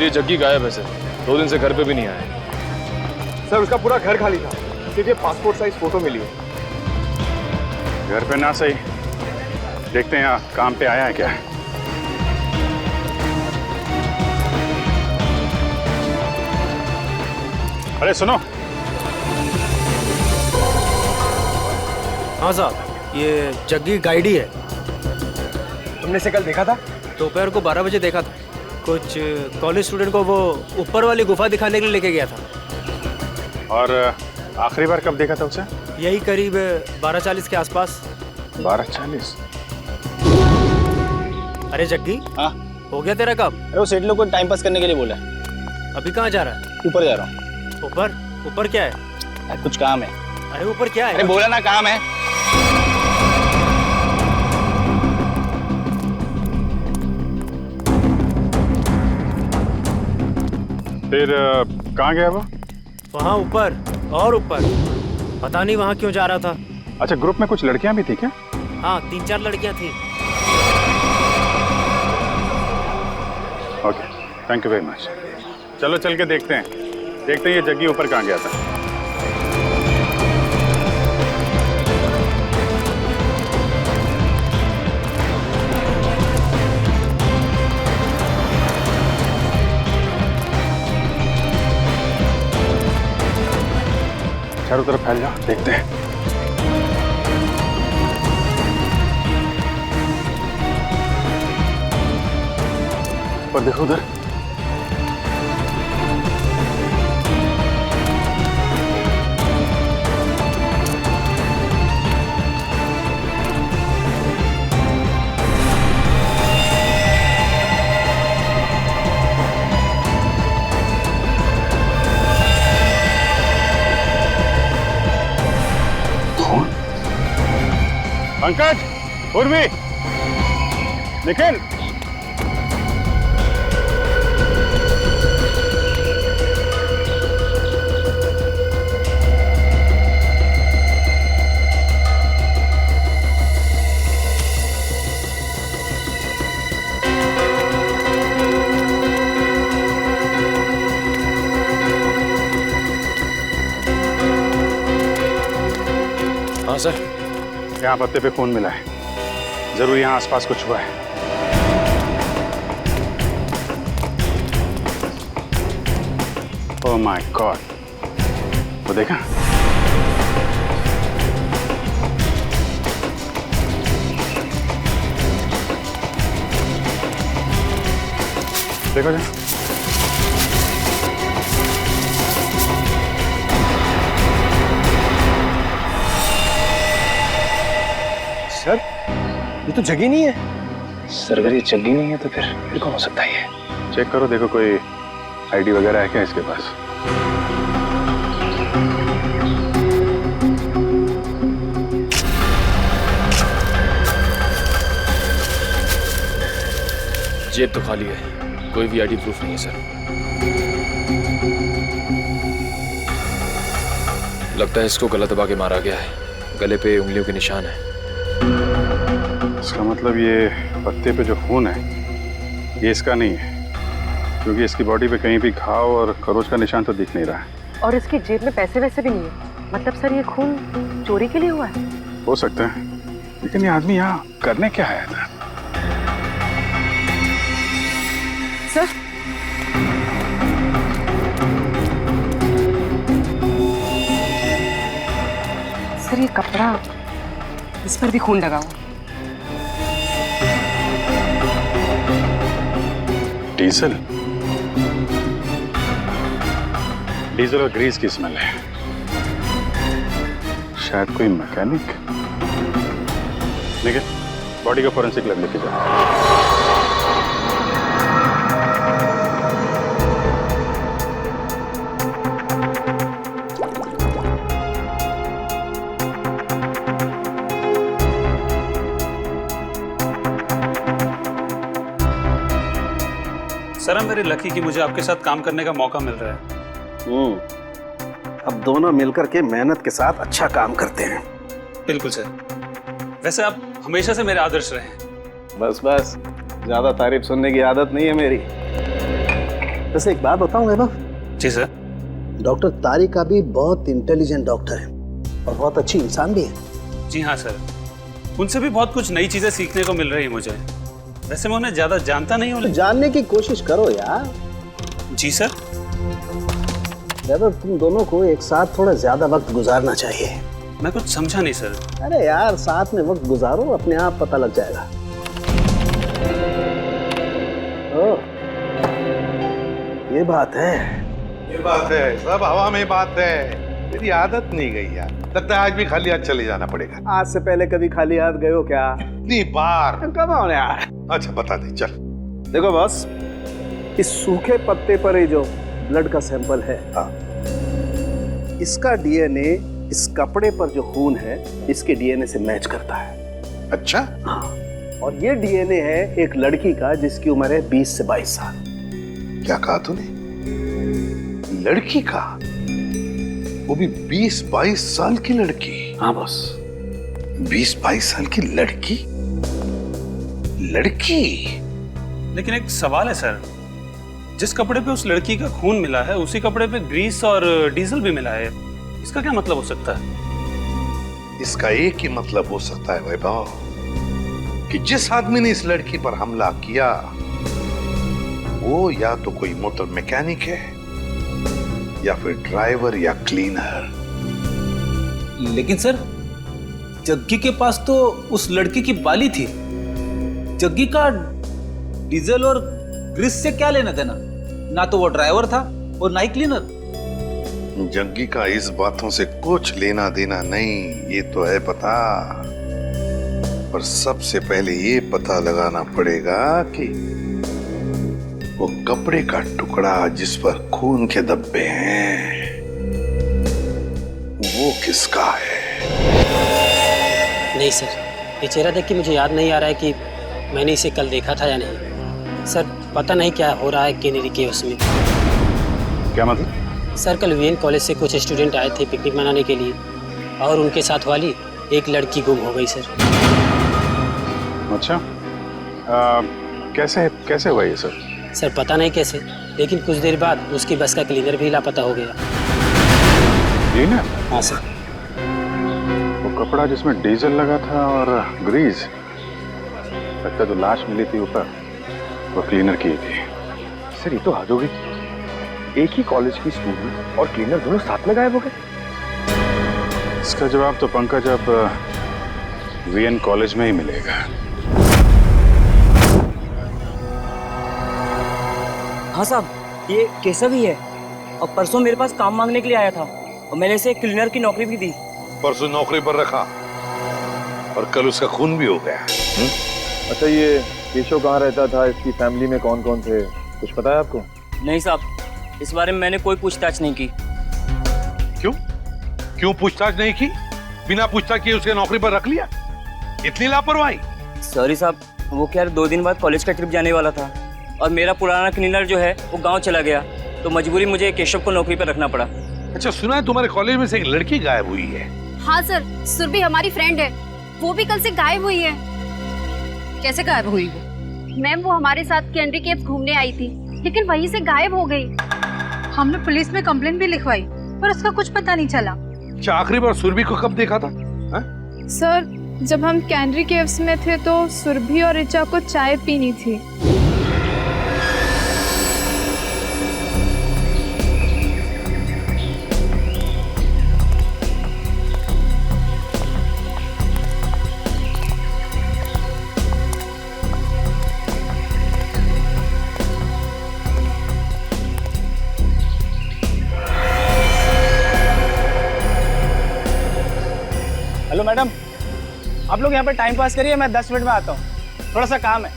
Sir ये जग्गी गायब है सर, 2 दिन से घर पे भी नहीं आया। सर उसका पूरा घर खाली था, सिर्फ ये पासपोर्ट साइज फोटो मिली है। घर पे ना सही, देखते हैं यहाँ काम पे आया है क्या। अरे सुनो। हाँ साहब, ये जग्गी गाइडी है। तुमने इसे कल देखा था? दोपहर को 12 बजे देखा था। कुछ कॉलेज स्टूडेंट को वो ऊपर वाली गुफा दिखाने के लिए लेके गया था। और आखिरी बार कब देखा था उसे? यही करीब 12:40 के आसपास। 12:40? अरे जग्गी, हाँ हो गया तेरा काम? अरे वो सेठ लोग को टाइम पास करने के लिए बोला है। अभी कहाँ जा रहा है? ऊपर जा रहा हूँ। ऊपर? ऊपर क्या है? कुछ काम है। अरे ऊपर क्या है? अरे बोला ना काम है। फिर कहाँ गया वो? वहाँ ऊपर और ऊपर, पता नहीं वहाँ क्यों जा रहा था। अच्छा, ग्रुप में कुछ लड़कियां भी थी क्या? हाँ, 3-4 लड़कियाँ थी। Okay, thank you very much. चलो चल के देखते हैं ये जग्गी ऊपर कहाँ गया था। चारों तरफ फैल जाओ, देखते हैं। पर देखो उधर। पंकज, उर्वी, निखिल, हाँ सर। यहाँ पत्ते पे खून मिला है, जरूर यहाँ आसपास कुछ हुआ है। ओह माय गॉड, वो देखा? देखो जरा। सर ये तो जगह नहीं है। सर अगर ये जग्गी नहीं है तो फिर कौन हो सकता है ये? चेक करो, देखो कोई आईडी वगैरह है क्या इसके पास। जेब तो खाली है, कोई भी आईडी प्रूफ नहीं है सर। लगता है इसको गला दबा के मारा गया है, गले पे उंगलियों के निशान है। इसका मतलब ये पत्ते पे जो खून है ये इसका नहीं है, क्योंकि इसकी बॉडी पे कहीं भी घाव और खरोच का निशान तो दिख नहीं रहा है। और इसकी जेब में पैसे वैसे भी नहीं है। मतलब सर ये खून चोरी के लिए हुआ है? हो सकता है, लेकिन ये आदमी यहाँ करने क्या आया था? सर सर ये कपड़ा, इस पर भी खून लगा हुआ। डीजल और ग्रीस की स्मेल है, शायद कोई मैकेनिक। निखिल, बॉडी का फोरेंसिक लैब लेके जाओ। सर, मेरी लकी कि मुझे आपके साथ काम करने का मौका मिल रहा है। अब दोनों मिलकर के मेहनत के साथ अच्छा काम करते हैं। बिल्कुल सर। वैसे आप हमेशा से मेरे आदर्श रहे हैं। बस बस, ज्यादा तारीफ सुनने की आदत नहीं है मेरी। वैसे एक बात बताऊं वैभव, जी सर। डॉक्टर तारिका भी बहुत इंटेलिजेंट डॉक्टर है और बहुत अच्छी इंसान भी है। जी हाँ सर, उनसे भी बहुत कुछ नई चीजें सीखने को मिल रही है मुझे। वैसे मैं उन्हें ज्यादा जानता नहीं हूँ। तो जानने की कोशिश करो यार। जी सर। वैभव, तुम दोनों को एक साथ थोड़ा ज्यादा वक्त गुजारना चाहिए। मैं कुछ समझा नहीं सर। अरे यार, साथ में वक्त गुजारो, अपने आप पता लग जाएगा। ओ, ये बात है। ये बात है, सब हवा में बात है। मेरी आदत नहीं गई यार, लगता है आज भी खाली हाथ चले जाना पड़ेगा। आज से पहले कभी खाली हाथ गए हो क्या? इतनी बार। कब आओ यार। अच्छा बता दे, चल। देखो बॉस, इस सूखे पत्ते पर ये जो ब्लड का सैंपल है, इसका डीएनए इस कपड़े पर जो खून है इसके डीएनए से मैच करता है। अच्छा। हाँ, और ये डीएनए है एक लड़की का जिसकी उम्र है 20 से 22 साल। क्या कहा तूने? लड़की का? वो भी 20-22 साल की लड़की? हाँ बॉस। 20-22 साल की लड़की? लड़की? लेकिन एक सवाल है सर, जिस कपड़े पे उस लड़की का खून मिला है उसी कपड़े पे ग्रीस और डीजल भी मिला है। इसका क्या मतलब हो सकता है? इसका एक ही मतलब हो सकता है वैभव, कि जिस आदमी ने इस लड़की पर हमला किया वो या तो कोई मोटर मैकेनिक है या फिर ड्राइवर या क्लीनर। लेकिन सर, जग्गी के पास तो उस लड़की की बाली थी। जग्गी का डीजल और ग्रीस से क्या लेना देना? ना तो वो ड्राइवर था और ना ही क्लीनर। जग्गी का इस बातों से कुछ लेना देना नहीं, ये तो है पता। पर सबसे पहले ये पता लगाना पड़ेगा कि वो कपड़े का टुकड़ा जिस पर खून के धब्बे हैं वो किसका है। नहीं सर, ये चेहरा देख के मुझे याद नहीं आ रहा है कि मैंने इसे कल देखा था या नहीं। सर पता नहीं क्या हो रहा है केनेरी के उसमें। क्या मतलब? सर कल वीएन कॉलेज से कुछ स्टूडेंट आए थे पिकनिक मनाने के लिए और उनके साथ वाली एक लड़की गुम हो गई सर। अच्छा, कैसे हुआ ये सर? सर पता नहीं कैसे, लेकिन कुछ देर बाद उसकी बस का क्लीनर भी लापता हो गया। क्लीनर? हाँ सर। वो कपड़ा जिसमें डीजल लगा था और ग्रीस, लगता जो लाश मिली थी ऊपर वो क्लीनर की थी। सर ये तो हद हो गई, एक ही कॉलेज की स्टूडेंट और क्लीनर दोनों साथ में गायब हो गए। इसका जवाब तो पंकज अब वीएन कॉलेज में ही मिलेगा। हाँ साहब, ये केशव ही है और परसों मेरे पास काम मांगने के लिए आया था और मैंने इसे क्लीनर की नौकरी भी दी। परसों नौकरी पर रखा और कल उसका खून भी हो गया। अच्छा ये केशव कहाँ रहता था, इसकी फैमिली में कौन कौन थे, कुछ पता है आपको? नहीं साहब, इस बारे में मैंने कोई पूछताछ नहीं की। क्यों पूछताछ नहीं की? बिना पूछताछ किए उसके नौकरी पर रख लिया? इतनी लापरवाही? सॉरी साहब, वो क्या 2 दिन बाद कॉलेज का ट्रिप जाने वाला था और मेरा पुराना क्लीनर जो है वो गांव चला गया, तो मजबूरी मुझे केशव को नौकरी पर रखना पड़ा। अच्छा, सुना है तुम्हारे कॉलेज में से एक लड़की गायब हुई है? हाँ सर, सुरभि हमारी फ्रेंड है, वो भी कल से गायब हुई है। कैसे गायब हुई वो? मैम वो हमारे साथ कैंडी केव्स घूमने आई थी, लेकिन वहीं से गायब हो गई। हमने पुलिस में कंप्लेंट भी लिखवाई पर उसका कुछ पता नहीं चला। अच्छा, आखिरी बार सुरभि को कब देखा था? सर जब हम कैंडी केव्स में थे तो सुरभि और ऋचा को चाय पीनी थी। हेलो मैडम, आप लोग यहाँ पर टाइम पास करिए, मैं 10 मिनट में आता हूँ, थोड़ा सा काम है।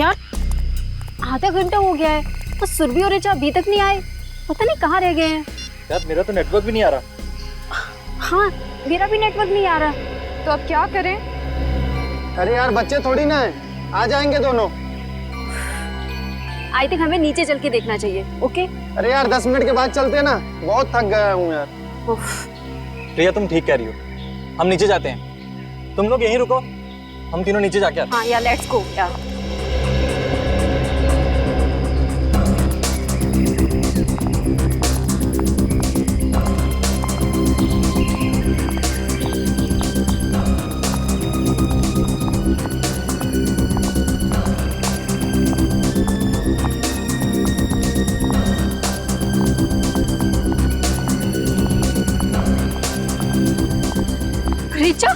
यार आधा घंटा हो गया है तो सुरभि और ऋचा अभी तक नहीं आए, पता नहीं कहाँ रह गए हैं। यार मेरा तो नेटवर्क भी नहीं आ रहा। हाँ मेरा भी नेटवर्क नहीं आ रहा, तो अब क्या करें? अरे यार बच्चे थोड़ी ना है, आ जाएंगे दोनों। आई थिंक हमें नीचे चल के देखना चाहिए। ओके? अरे यार 10 मिनट के बाद चलते हैं ना, बहुत थक गया हूँ यार। प्रिया तुम ठीक कह रही हो, हम नीचे जाते हैं, तुम लोग यहीं रुको, हम तीनों नीचे जाके आते हैं। हाँ या लेट्स गो या। रिचा,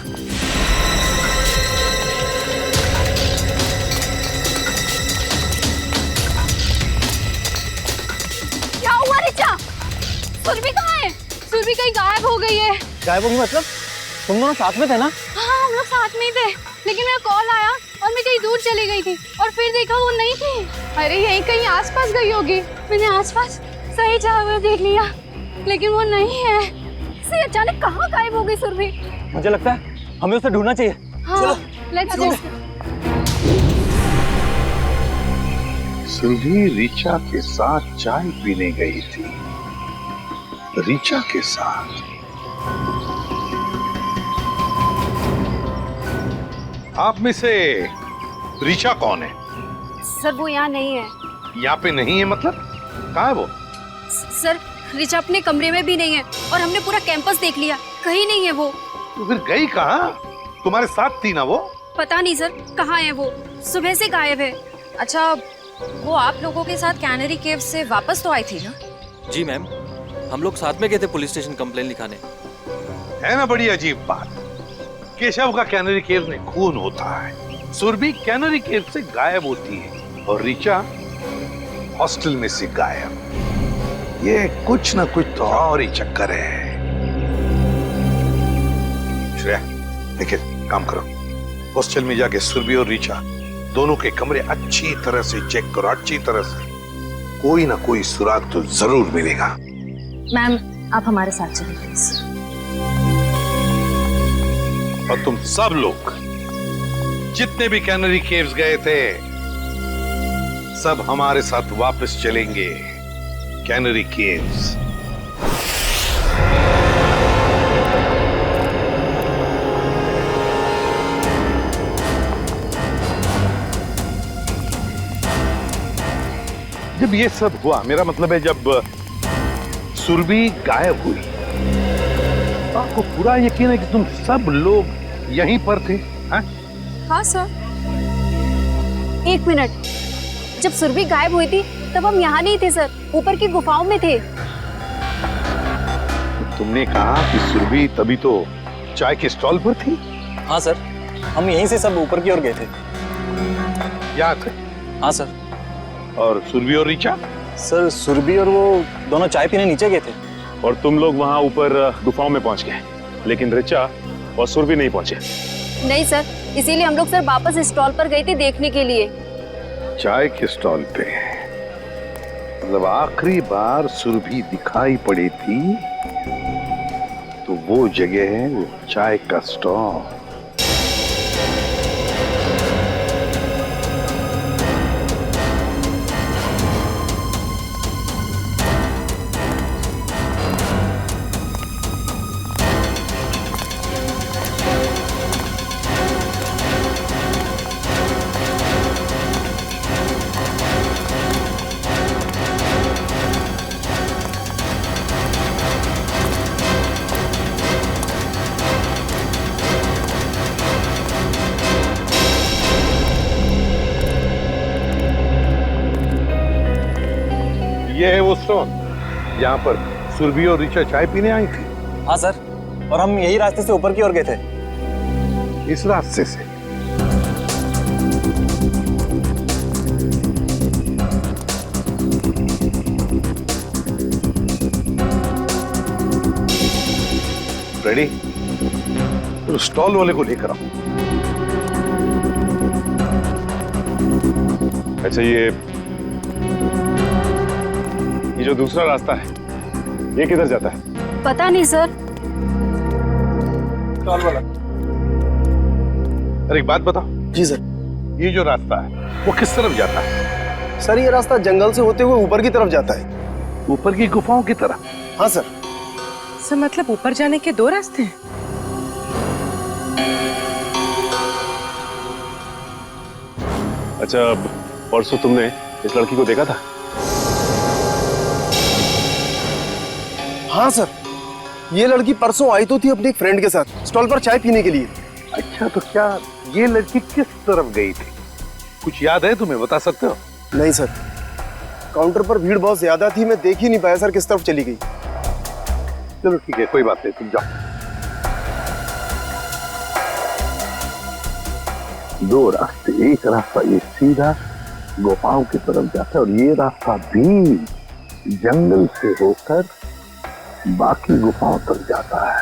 क्या हुआ रिचा? सुरभि कहाँ है? सुरभि कहीं गायब हो गई है। गायब होगी मतलब? तुम दोनों साथ में थे ना? हाँ हम लोग साथ में ही थे, लेकिन मेरा कॉल आया और मैं कहीं दूर चली गई थी और फिर देखा वो नहीं थी। अरे यहीं कहीं आसपास गई होगी। मैंने आसपास सही जगह देख लिया लेकिन वो नहीं है। से अचानक कहाँ गायब हो गई सुरभि? मुझे लगता है हमें उसे ढूंढना चाहिए। हाँ, लेट्स गो। सुरभि ऋचा के साथ चाय पीने गई थी। ऋचा के साथ। आप में से ऋचा कौन है? सर वो यहाँ नहीं है। यहाँ पे नहीं है मतलब? कहाँ है वो? सर ऋचा अपने कमरे में भी नहीं है और हमने पूरा कैंपस देख लिया, कहीं नहीं है वो। तो फिर गई कहाँ? तुम्हारे साथ थी ना वो? पता नहीं सर कहाँ है वो, सुबह से गायब है। अच्छा, वो आप लोगों के साथ कैनरी केव से वापस तो आई थी ना? जी मैम, हम लोग साथ में गए थे पुलिस स्टेशन कंप्लेन लिखाने। है ना बड़ी अजीब बात। केशव का कैनरी केव में खून होता है, सुरभि कैनरी केव से गायब होती है और ऋचा हॉस्टल में से गायब। ये कुछ ना कुछ तो और ही चक्कर है। श्रेया, देखिए काम करो, हॉस्टल में जाके सुरभि और ऋचा दोनों के कमरे अच्छी तरह से चेक करो, अच्छी तरह से। कोई ना कोई सुराग तो जरूर मिलेगा। मैम आप हमारे साथ चलिए प्लीज। और तुम सब लोग जितने भी कैनरी केव्स गए थे सब हमारे साथ वापस चलेंगे कैनरी केव्स। जब ये सब हुआ, मेरा मतलब है जब सुरभि गायब हुई, आपको पूरा यकीन है कि तुम सब लोग यहीं पर थे? हाँ सर। एक मिनट, जब सुरभि गायब हुई थी तब हम यहाँ नहीं थे सर, ऊपर की गुफाओं में थे। तुमने कहा कि सुरभि तभी तो चाय के स्टॉल पर थी? हाँ सर, हम यहीं से सब ऊपर की ओर गए थे। याद है? हाँ सर। और सुरभि और ऋचा? सर सुरभि और वो दोनों चाय पीने नीचे गए थे। और तुम लोग वहां ऊपर गुफाओं में पहुंच गए, लेकिन ऋचा और सुरभि नहीं पहुंचे। नहीं सर, इसीलिए हम लोग सर वापस स्टॉल पर गए थे देखने के लिए। चाय के स्टॉल पे? मतलब आखिरी बार सुरभि दिखाई पड़ी थी तो वो जगह है वो चाय का स्टॉल। ये है वो स्टोन यहाँ पर सुरभि और ऋचा चाय पीने आई थी। हाँ सर, और हम यही रास्ते से ऊपर की ओर गए थे। इस रास्ते से? रेडी? तो स्टॉल वाले को लेकर आओ। अच्छा, ये जो दूसरा रास्ता है ये किधर जाता है? पता नहीं सर। स्टॉल वाला, अरे एक बात बताओ। जी सर। ये जो रास्ता है वो किस तरफ जाता है? सर ये रास्ता जंगल से होते हुए ऊपर की तरफ जाता है। ऊपर की गुफाओं की तरफ? हाँ सर। सर मतलब ऊपर जाने के 2 रास्ते हैं? अच्छा, परसों तुमने इस लड़की को देखा था? हाँ सर, ये लड़की परसों आई तो थी अपनी एक फ्रेंड के साथ स्टॉल पर चाय पीने के लिए। अच्छा, तो क्या ये लड़की किस तरफ गई थी? कुछ याद है तुम्हें, बता सकते हो? नहीं सर, काउंटर पर भीड़ बहुत ज्यादा थी, मैं देख ही नहीं पाया सर किस तरफ चली गई। चलो ठीक है, कोई बात नहीं, तुम जाओ। 2 रास्ते, एक रास्ता ये सीधा गुफाओं की तरफ जाता है और ये रास्ता भी जंगल से होकर बाकी गुफाओं तक जाता है।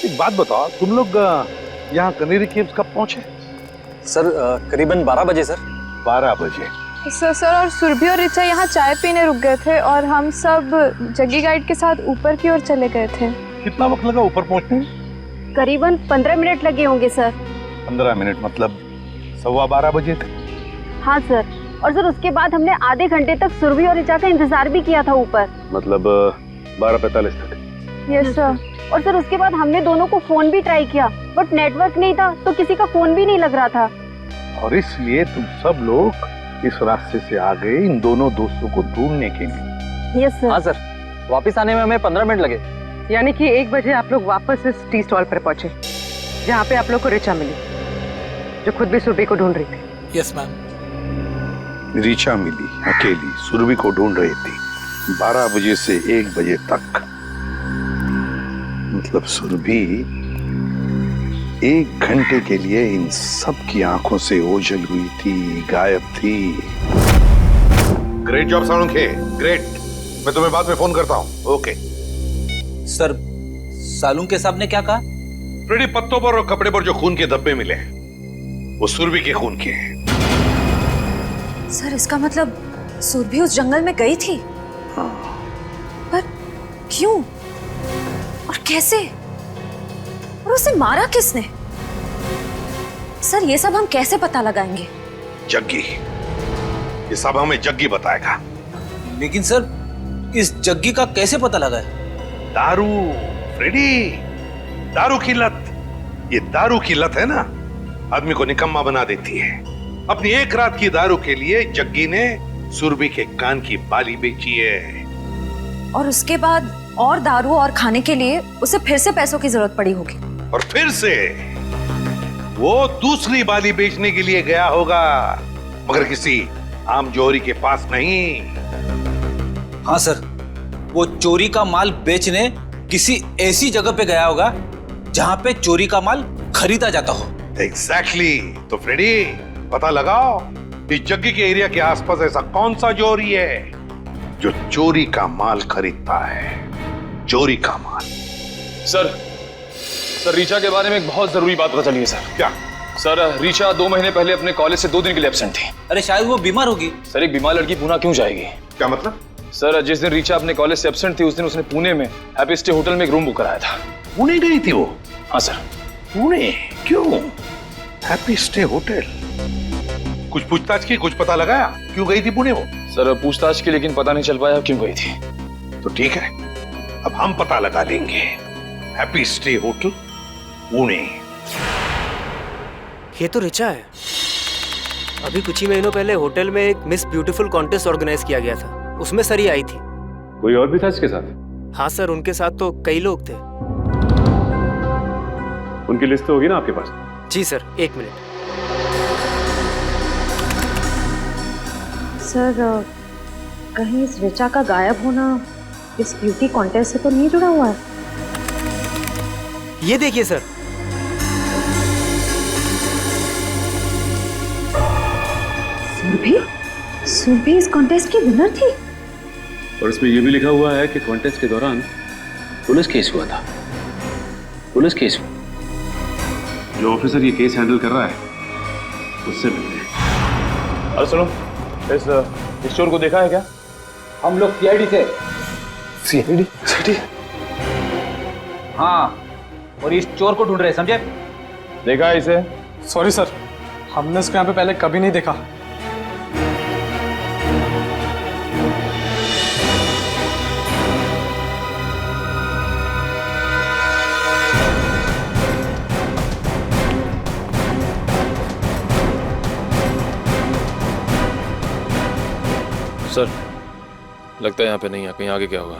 एक बात बताओ, तुम लोग यहाँ कनेरी केव्स कब पहुंचे? सर करीबन 12 बजे सर। 12 बजे। सर और सुरभि और ऋचा यहाँ चाय पीने रुक गए थे और हम सब जग्गी गाइड के साथ ऊपर की ओर चले गए थे। कितना वक्त लगा ऊपर पहुंचने में? करीबन 15 मिनट लगे होंगे सर। 15 मिनट मतलब 12:15 बजे थे। हाँ सर, और सर उसके बाद हमने आधे घंटे तक सुरभि और ऋचा का इंतजार भी किया था ऊपर। मतलब 12:45 तक। यस सर, और सर उसके बाद हमने दोनों को फोन भी ट्राई किया बट नेटवर्क नहीं था तो किसी का फोन भी नहीं लग रहा था। और इसलिए तुम सब लोग इस रास्ते से आ गए इन दोनों दोस्तों को ढूंढने के लिए। Yes sir. हाँ सर, वापस आने में हमें 15 मिनट लगे। यानी कि 1 बजे आप लोग वापस इस टी स्टॉल पर पहुंचे जहाँ पे आप लोग को ऋचा मिली, जो खुद भी सुरभि को ढूंढ रही थी। Yes ma'am. ऋचा मिली अकेली, सुरभि को ढूंढ रही थी 12 बजे से 1 बजे तक। मतलब सुरभि 1 घंटे के लिए इन सब की आंखों से ओझल हुई थी, गायब थी। Great job Salunkhe, great. मैं तुम्हें बाद में फोन करता हूँ। ओके सर, सालुंखे साहब ने क्या कहा? फ्रेडी, पत्तों पर और कपड़े पर जो खून के धब्बे मिले वो सुरभि के खून के हैं। सर इसका मतलब सुरभि उस जंगल में गई थी? हाँ। पर क्यों और कैसे, और उसे मारा किसने? सर ये सब हम कैसे पता लगाएंगे? जग्गी, ये सब हमें जग्गी बताएगा। लेकिन सर इस जग्गी का कैसे पता लगा है? दारू फ्रेडी, दारू की लत। ये दारू की लत है ना, आदमी को निकम्मा बना देती है। अपनी 1 रात की दारू के लिए जग्गी ने सुरभि के कान की बाली बेची है। और उसके बाद और दारू और खाने के लिए उसे फिर से पैसों की जरूरत पड़ी होगी। और फिर से वो दूसरी बाली बेचने के लिए गया होगा, मगर किसी आम जोहरी के पास नहीं। हाँ सर, वो चोरी का माल बेचने किसी ऐसी जगह पे गया होगा जहां पे चोरी का माल खरीदा जाता हो। एग्जैक्टली। तो फ्रेडी, पता लगाओ इस जग्गी के एरिया के आसपास ऐसा कौन सा जोहरी है जो चोरी का माल खरीदता है। चोरी का माल। सर ऋचा के बारे में एक बहुत जरूरी बात पता चली है सर। क्या? सर ऋचा 2 महीने पहले अपने कॉलेज से 2 दिन के लिए एब्सेंट थी। अरे शायद वो बीमार होगी। सर एक बीमार लड़की पुणे क्यों जाएगी? क्या मतलब? सर जिस दिन ऋचा अपने कॉलेज से एब्सेंट थी उस दिन उसने पुणे में हैप्पी स्टे होटल में एक रूम बुक कराया था। पुणे गई थी वो? हाँ सर। पुणे क्यों? Happy stay hotel. कुछ पूछताछ की, कुछ पता लगाया क्यों गई थी पुणे वो? सर पूछताछ की, लेकिन पता नहीं चल पाया क्यों गई थी। तो ठीक है, अब हम पता लगा लेंगे। Happy stay hotel Pune. ये तो ऋचा है। अभी कुछ ही महीनों पहले होटल में एक मिस ब्यूटीफुल कॉन्टेस्ट ऑर्गेनाइज किया गया था, उसमें सर ये आई थी। कोई और भी था इसके साथ? हाँ सर, उनके साथ तो कई लोग थे। उनकी लिस्ट तो होगी ना आपके पास? जी सर, 1 मिनट। सर कहीं इस ऋचा का गायब होना इस ब्यूटी कॉन्टेस्ट से तो नहीं जुड़ा हुआ है? ये देखिए सर, सुरभि इस कॉन्टेस्ट की विनर थी। और इसमें यह भी लिखा हुआ है कि कॉन्टेस्ट के दौरान पुलिस केस हुआ था। पुलिस केस जो ऑफिसर ये केस हैंडल कर रहा है उससे मिलते हैं। अरे सुनो, इस चोर को देखा है क्या? हम लोग सीआईडी से। सीआईडी? हाँ, और इस चोर को ढूंढ रहे हैं, समझे? देखा है इसे? सॉरी सर, हमने इसको यहाँ पे पहले कभी नहीं देखा। सर, लगता है यहाँ पे नहीं है, कहीं आगे क्या होगा?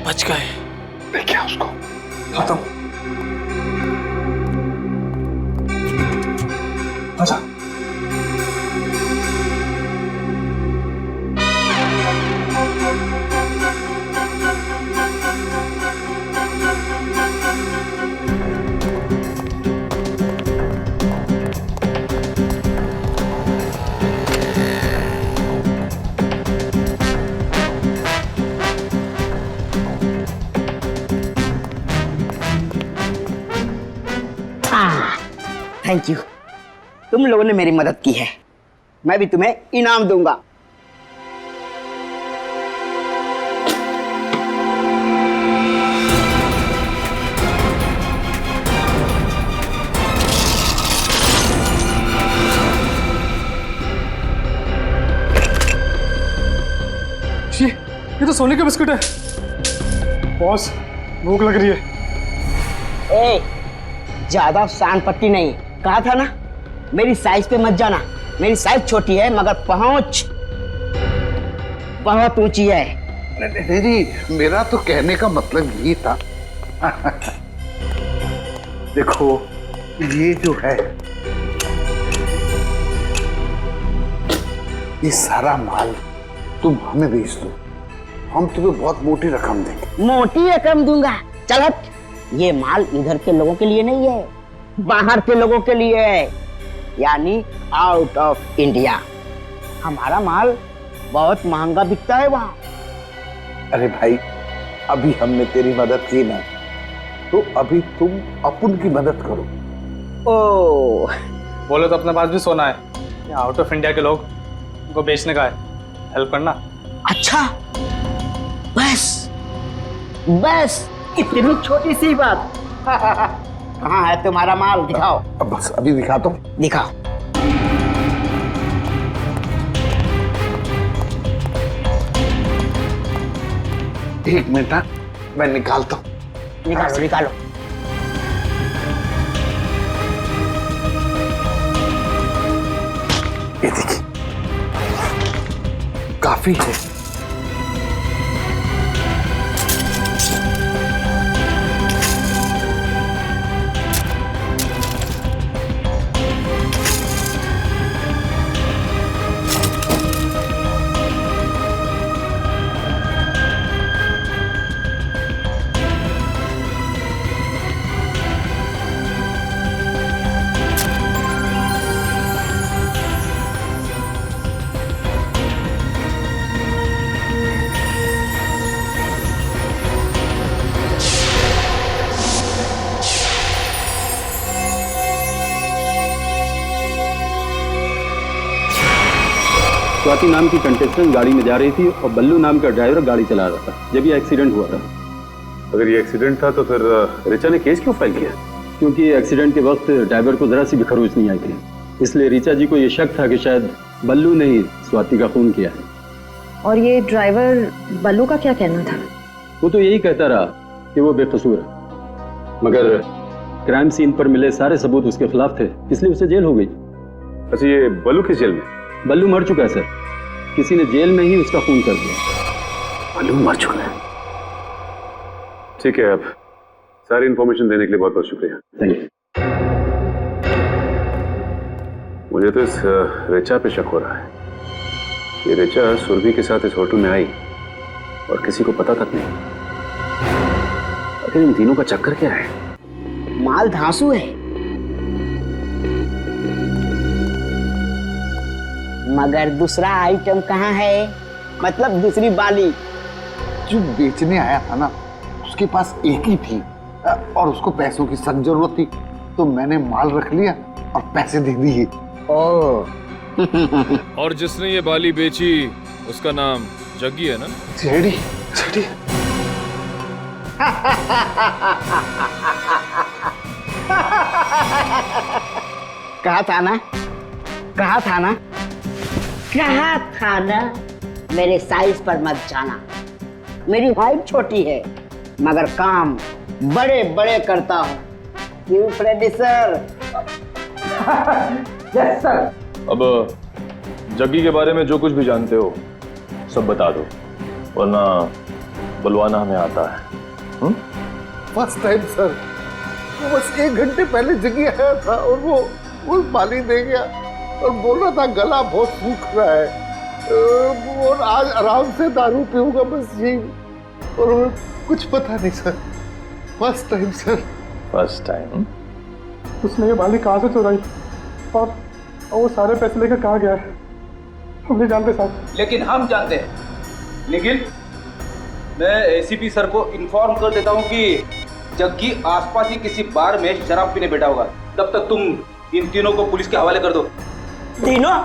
बच गए। देखिए उसको। खत्म। आजा। थैंक यू, तुम लोगों ने मेरी मदद की है, मैं भी तुम्हें इनाम दूंगा। ये तो सोने का बिस्कुट है। बॉस, भूख लग रही है। ए, ज्यादा शान पट्टी नहीं, कहा था ना मेरी साइज पे मत जाना। मेरी साइज छोटी है मगर पहुंच बहुत ऊंची है। नहीं, मेरा तो कहने का मतलब यही था। देखो ये जो है, ये सारा माल तुम हमें बेच दो, हम तुम्हें बहुत मोटी रकम देंगे। मोटी रकम दूंगा? चल हट। ये माल इधर के लोगों के लिए नहीं है, बाहर के लोगों के लिए है, यानी आउट ऑफ इंडिया। हमारा माल बहुत महंगा बिकता है वहाँ। अरे भाई, अभी हमने तेरी मदद की ना, तो अभी तुम अपन की मदद करो। ओ, बोले तो अपने पास भी सोना है, आउट ऑफ इंडिया के लोग उनको बेचने का है, हेल्प करना। अच्छा, बस बस इतनी छोटी सी बात। कहाँ है तुम्हारा माल? दिखाओ। अब बस अभी दिखाता हूँ। दिखाओ। एक मिनट, मैं निकालता हूँ। निकालो निकालो। ये देखिए, काफी है। स्वाति नाम की कंटेस्टेंट गाड़ी में जा रही थी और बल्लू नाम का ड्राइवर गाड़ी चला रहा था जब ये एक्सीडेंट हुआ था। अगर ये एक्सीडेंट था तो फिर रिचा ने केस क्यों फाइल किया? क्योंकि एक्सीडेंट के वक्त ड्राइवर को जरा सी भी खरोच नहीं आई थी, इसलिए रिचा जी को ये शक था कि शायद बल्लू ने ही स्वाति का खून किया है। और ये ड्राइवर बल्लू का क्या कहना था? वो तो यही कहता रहा कि वो बेकसूर है, मगर क्राइम सीन पर मिले सारे सबूत उसके खिलाफ थे, इसलिए उसे जेल हो गई। अच्छा, ये बल्लू किस जेल में? बल्लू मर चुका है सर, किसी ने जेल में ही उसका खून कर दिया। बल्लू मर चुका है? ठीक है, अब सारी इन्फॉर्मेशन देने के लिए बहुत बहुत शुक्रिया। Thank you. मुझे तो इस रिचा पे शक हो रहा है। ये रिचा सुरभि के साथ इस होटल में आई और किसी को पता तक नहीं। आखिर इन तीनों का चक्कर क्या है? माल धांसू है, मगर दूसरा आइटम कहाँ है? मतलब दूसरी बाली। जो बेचने आया था ना, उसके पास एक ही थी और उसको पैसों की सख्त जरूरत थी, तो मैंने माल रख लिया और पैसे दे दिए। और जिसने ये बाली बेची उसका नाम जग्गी है ना? जेडी। जेडी। कहा था ना, कहा था ना, कहा था ना, मेरे साइज पर मत जाना। मेरी हाइट छोटी है मगर काम बड़े बड़े करता हूँ। क्यों फ्रेडी सर? Yes sir. अब जग्गी के बारे में जो कुछ भी जानते हो सब बता दो, वरना बुलवाना हमें आता है। फर्स्ट टाइम सर, वो बस 1 घंटे पहले जगी आया था और वो पानी दे गया और बोल रहा था गला बहुत सूख रहा है और आज आराम से दारू पीऊंगा, बस यही। और कुछ पता नहीं sir, first time sir. First time? उसने ये बाली कहाँ से चुराई और वो सारे पैसे लेकर कहाँ गया है हम नहीं जानते साहब। लेकिन हम जानते हैं। निखिल, मैं एसीपी सर को इन्फॉर्म कर देता हूँ कि जग्गी आसपास ही किसी बार में शराब पीने बैठा होगा। तब तक तुम इन तीनों को पुलिस के हवाले कर दो। तीनों?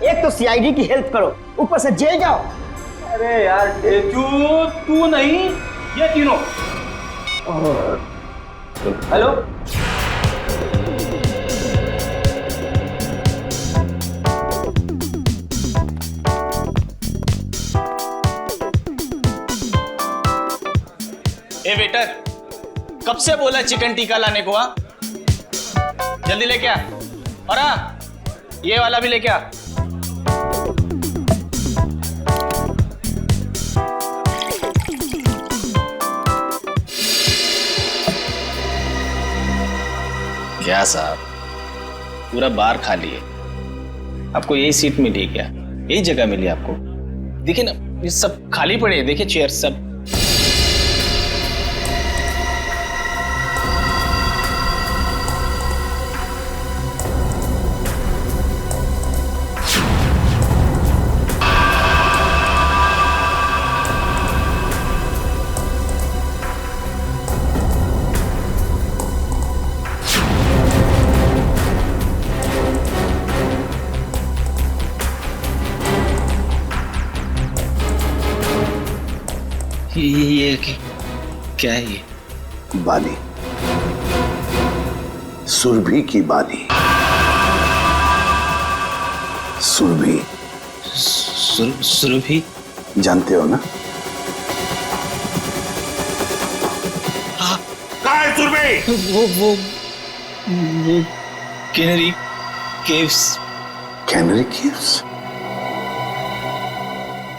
एक तो सीआईडी की हेल्प करो, ऊपर से जेल जाओ। अरे यार ढेचू, तू नहीं, ये तीनों। हेलो, ए वेटर, कब से बोला चिकन टिक्का लाने को? हाँ, जल्दी लेके आ। और हाँ, ये वाला भी लेके आ। क्या साहब, पूरा बार खाली है। आपको यही सीट मिली क्या? यही जगह मिली आपको? देखिए ना, ये सब खाली पड़े हैं। देखिए चेयर सब। ये क्या है? ये बाली, सुरभि की बाली। सुरभि? सुरभि जानते हो ना? हाँ। कहाँ है सुरभि? वो कैनरी केव्स। Canary caves?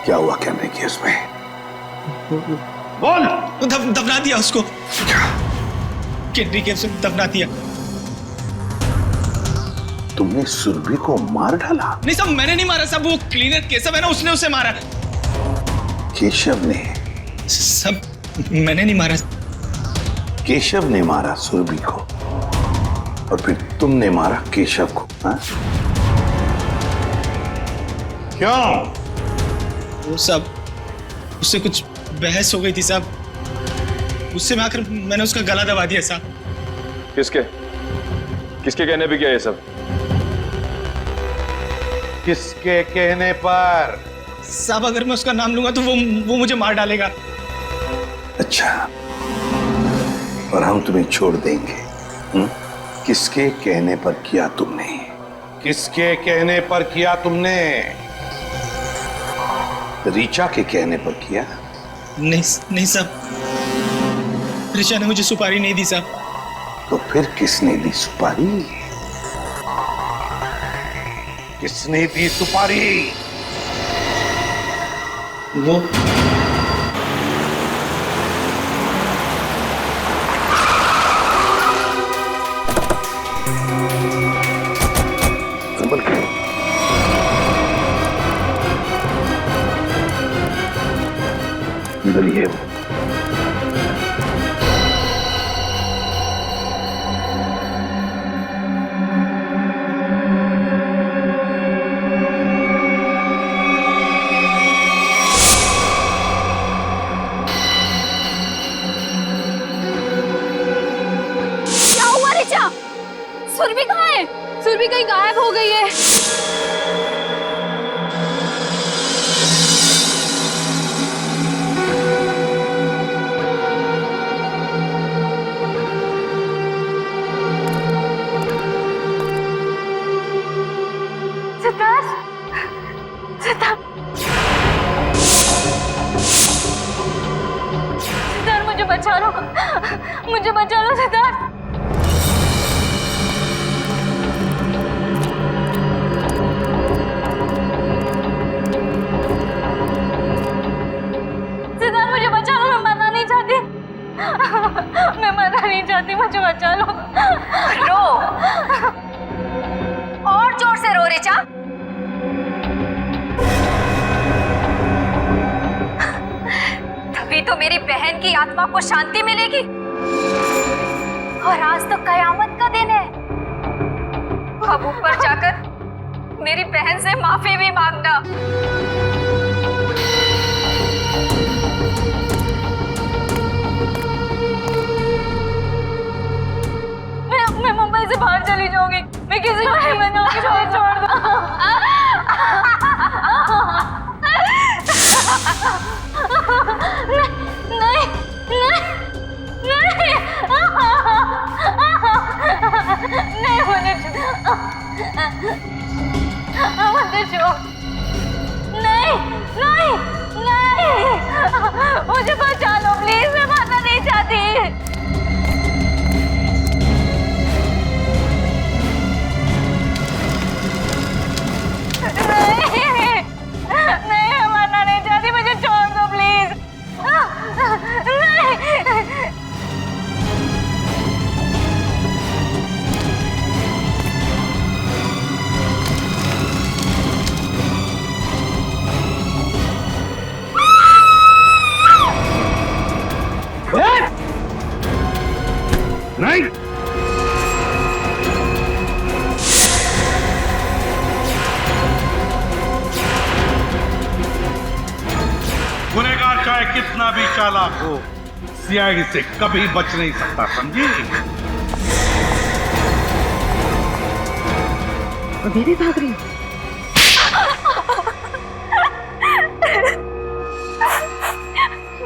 क्या हुआ कैनरी केव्स में? बोल। दफना दिया उसको। कैनरी केव्स में दफना दिया। तुमने सुरभि को मार डाला? नहीं साहब, मैंने नहीं मारा साहब, वो क्लीनर केशव है ना, उसने उसे मारा। केशव ने? सब मैंने नहीं मारा। केशव ने मारा सुरभि को और फिर तुमने मारा केशव को? हाँ? क्यों? वो सब उससे कुछ बहस हो गई थी साहब, उससे मैं आकर मैंने उसका गला दबा दिया साहब। किसके कहने पे किया ये सब? किसके कहने पर? साहब, अगर मैं उसका नाम लूंगा तो वो मुझे मार डालेगा। अच्छा, और हम तुम्हें छोड़ देंगे? किसके कहने पर किया तुमने? किसके कहने पर किया तुमने? रीचा के कहने पर किया? नहीं साहब, ऋचा ने मुझे सुपारी नहीं दी साहब। तो फिर किसने दी सुपारी? किसने दी सुपारी? वो है वो। क्या हुआ ऋचा? सुरभि कहाँ है? सुरभि कहीं गायब हो गई है। सिद्धार्थ, सिद्धार्थ। बचा लो, मुझे बचा लो सिद्धार्थ। सिद्धार्थ मुझे बचा लो, मैं मरना नहीं चाहती, मैं मरना नहीं चाहती, मुझे बचा लो। रो, और जोर से रो ऋचा। तभी तो मेरी बहन की आत्मा को शांति मिलेगी। और आज तो कयामत का दिन है। अब ऊपर जाकर मेरी बहन से माफी भी मांगना। मैं मुंबई से बाहर चली जाऊंगी, मैं किसी को नहीं बनाऊंगी, छोड़ दो। नहीं, मुझे बचा लो प्लीज, मैं मरना नहीं चाहती। नहीं, मैं मरना नहीं चाहती, मुझे छोड़ दो प्लीज। नहीं। नहीं, गुनहगार चाहे कितना भी चालाक हो, स्याही से कभी बच नहीं सकता, समझी? अभी भी भाग रही है।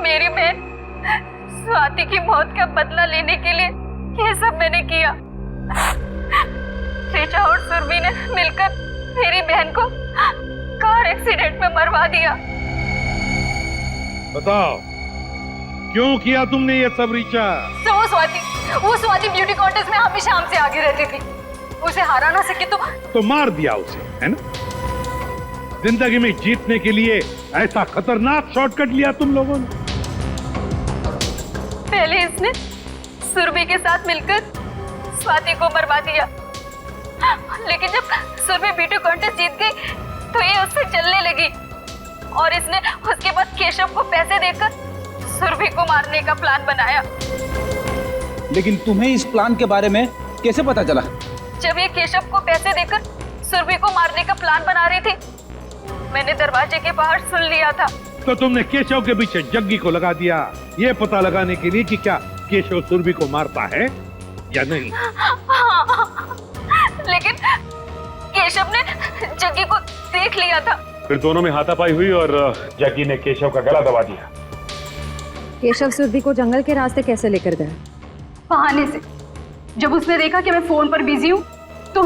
मेरी बहन स्वाति की मौत का बदला लेने के लिए ये सब मैंने किया। ऋचा और सुरभि ने मिलकर मेरी बहन को कार एक्सीडेंट में मरवा दिया। बताओ, क्यों किया तुमने ये सब ऋचा? तो वो स्वाति ब्यूटी कॉन्टेस्ट में हमेशा हमसे आगे रहती थी, उसे हरा ना सके तो मार दिया उसे, है ना? जिंदगी में जीतने के लिए ऐसा खतरनाक शॉर्टकट लिया तुम लोगों ने। पहले इसने सुरभि के साथ मिलकर स्वाति को मरवा दिया, लेकिन जब सुरभि ब्यूटी कॉन्टेस्ट जीत गई तो ये उससे चलने लगी और इसने उसके बाद केशव को पैसे देकर सुरभि को मारने का प्लान बनाया। लेकिन तुम्हें इस प्लान के बारे में कैसे पता चला? जब ये केशव को पैसे देकर सुरभि को मारने का प्लान बना रही थी, मैंने दरवाजे के बाहर सुन लिया था। तो तुमने केशव के पीछे जग्गी को लगा दिया, ये पता लगाने के लिए कि क्या केशव सुरभि को मारता है या नहीं? हाँ, लेकिन केशव ने जग्गी को देख लिया था। फिर दोनों में हाथापाई हुई और जग्गी ने केशव का गला दबा दिया। केशव सुरभि को जंगल के रास्ते कैसे लेकर गया? बहाने से। जब उसने देखा कि मैं फोन पर बिजी हूँ तो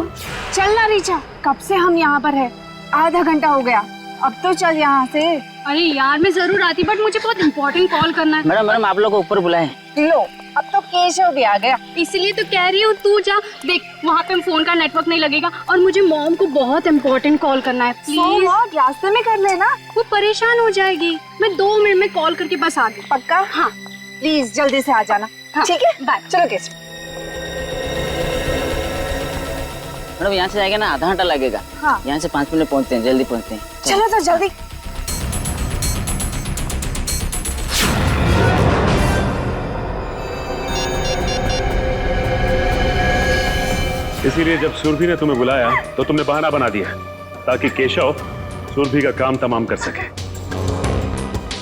चल ना ऋचा, कब से हम यहाँ पर है, आधा घंटा हो गया, अब तो चल यहाँ से। अरे यार मैं जरूर आती, बट मुझे बहुत इम्पोर्टेंट कॉल करना है। मैडम आप लोग को ऊपर बुलाएं। लो, अब तो केशव भी आ गया। इसलिए तो कह रही हूँ, तू जा देख, वहाँ पे फोन का नेटवर्क नहीं लगेगा और मुझे मॉम को बहुत इम्पोर्टेंट कॉल करना है। प्लीज रास्ते में कर लेना, वो परेशान हो जाएगी। मैं 2 मिनट में कॉल करके बस आ गई। पक्का? हाँ प्लीज जल्दी से आ जाना। ठीक है, बाय। चलो केशव। मैडम यहाँ से जाएगा ना, आधा घंटा लगेगा। हाँ। यहाँ से 5 मिनट पहुँचते हैं, जल्दी पहुँचते हैं। चलो तो जल्दी। इसीलिए जब सुरभि ने तुम्हें बुलाया तो तुमने बहाना बना दिया ताकि केशव सुरभि का काम तमाम कर सके।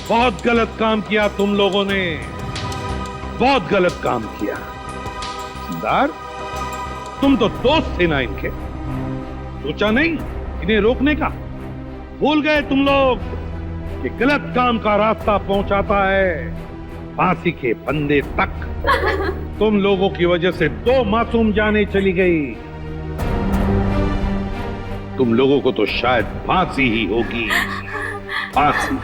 बहुत गलत काम किया तुम लोगों ने, बहुत गलत काम किया। सिद्धार्थ, तुम तो दोस्त थे ना इनके, सोचा नहीं इन्हें रोकने का? भूल गए तुम लोग कि गलत काम का रास्ता पहुंचाता है फांसी के फंदे तक। तुम लोगों की वजह से 2 मासूम जानें चली गई। तुम लोगों को तो शायद फांसी ही होगी, फांसी।